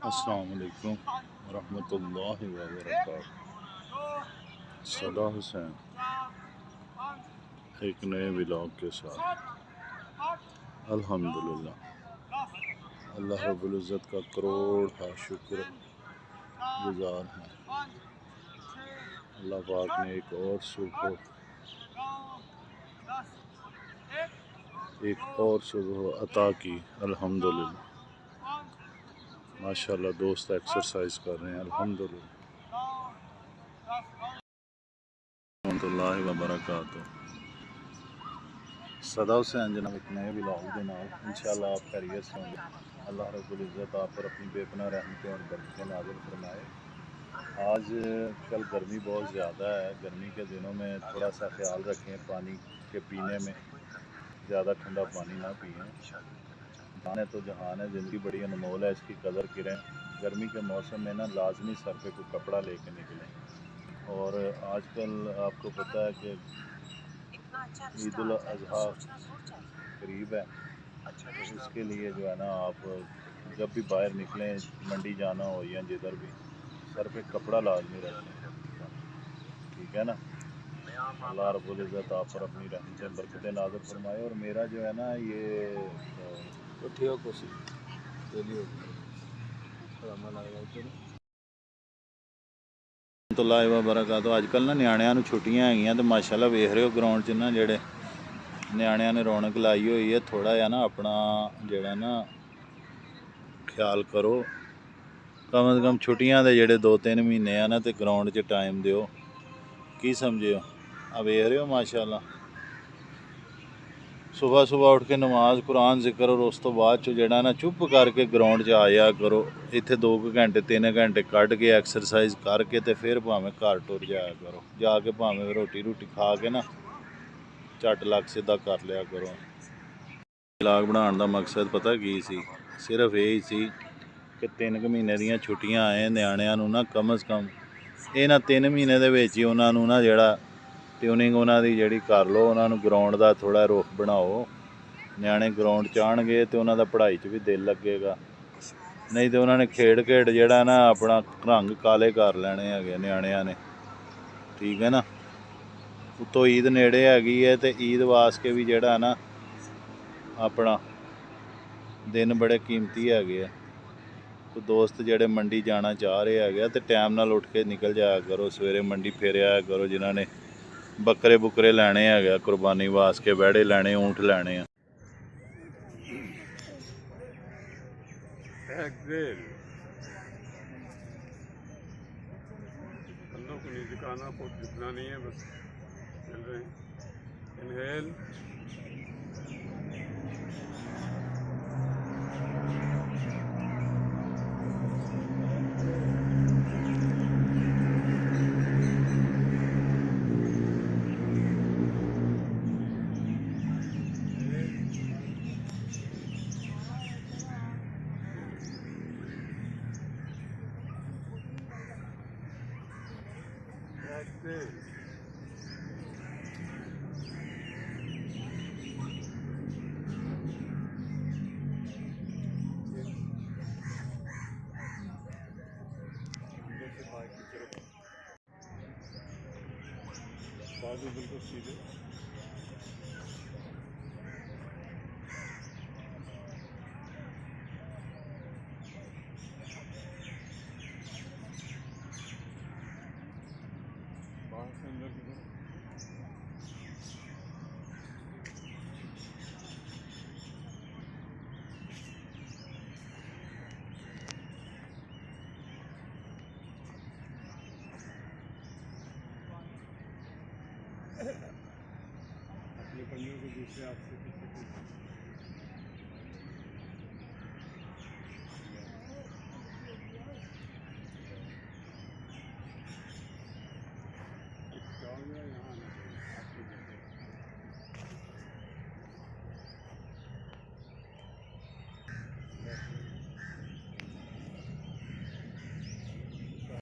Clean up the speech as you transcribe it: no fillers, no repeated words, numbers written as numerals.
अस्सलाम वालेकुम रहमतुल्लाहि व बरकातहू। सदा हुसैन एक नए व्लॉग के साथ अल्हम्दुलिल्लाह अल्लाह रब्बुल इज़्ज़त का करोड़ हा शुक्र गुज़ार हैं। अल्लाह पाक ने एक और सुबह अता की। अल्हम्दुलिल्लाह माशाल्लाह दोस्त एक्सरसाइज कर रहे हैं। अल्हम्दुलिल्लाह व बरकातहू। सदा हुसैन जनाब एक नए व्लॉग के नाल इंशाअल्लाह आप खैरियत से होंगे। अल्लाह रब्बुल इज़्ज़त आप पर अपनी बेपनाह रहमतें और बरकतें नाज़िल फरमाए। आज कल गर्मी बहुत ज़्यादा है। गर्मी के दिनों में थोड़ा सा ख्याल रखें पानी के पीने में, ज़्यादा ठंडा पानी ना पिएं। जान है तो जहान है, ज़िंदगी बड़ी अनमोल है, इसकी कदर करें। गर्मी के मौसम में ना लाजमी सर पे कोई कपड़ा लेके निकलें। और आजकल आपको पता है कि ईद उल अज़हा करीब है, तो उसके लिए जो है ना आप जब भी बाहर निकलें, मंडी जाना हो या जिधर भी, सर पे कपड़ा लाजमी रखें। ठीक है ना। अल्लाह रब्बुल इज़्ज़त आप पर अपनी रहमतें बरकतें नाज़िल फरमाए। और मेरा जो है ना ये रहमतुल्लाहि व बरकातहू। अजकल ना न्याणिਆਂ ਨੂੰ छुट्टियां हैगियां तो माशाअल्लाह वेख रहे हो ग्राउंड 'ਚ ना ਜਿਹੜੇ ਨਿਆਣਿਆਂ ਨੇ रौनक लाई हुई है। थोड़ा जिहा ना अपना ਜਿਹੜਾ ना ख्याल करो। कम से कम छुट्टियां दे ਜਿਹੜੇ 2-3 महीने आ ना तो ग्राउंड 'ਚ टाइम दिओ। की समझे हो? आ वेख रहे हो माशाअल्लाह सुबह सुबह उठ के नमाज कुरान जिक्र और उस तो बाद जो ना चुप करके ग्राउंड 'ਚ आया करो। इत्थे 2 घंटे 3 घंटे कढ़ के एक्सरसाइज करके तो फिर भावें घर टुर जाया करो। जाके भावें रोटी रूटी खा के ना झट लग सीधा कर लिया करो। व्लॉग बनाने का मकसद पता की सी? सिर्फ यही सी कि 3 महीने ਦੀਆਂ छुट्टियां आए ਨਿਆਣਿਆਂ ਨੂੰ ना कम से कम ਇਹਨਾਂ 3 ਮਹੀਨੇ ਦੇ ਵਿੱਚ ਹੀ ਉਹਨਾਂ ਨੂੰ ਨਾ ਜਿਹੜਾ ट्यूनिंग उन्होंने जी कर लो। उन्होंने ग्राउंड का थोड़ा रुख बनाओ। नियाणे ग्राउंड च आएंगे तो उन्होंने पढ़ाई च भी दिल लगेगा, नहीं तो उन्होंने खेड खेड जड़ा ना अपना रंग काले कर लेने है नियाणिया ने। ठीक है ना। उत्तों ईद नेड़े हैगी है तो ईद वास्ते भी जड़ा ना अपना दिन बड़े कीमती है। तो दोस्त जड़े मंडी जाना चाह रहे है तो टाइम नाल उठ के निकल जाया करो। सवेरे मंडी फिर आया करो। जिन्होंने बकरे बुकरे लैने है कुरबानी वास्ते, वैड़े लैने, ऊँट लैने हैं। कंधों को नहीं झुकाना, खुद झुकना नहीं है, बस चल रहे हैं। इनहेल, एक्सेल, बाजू बिल्कुल सीधे। बाहर से अंदर की तरफ अपने पंजों को दूसरे हाथ से पीछे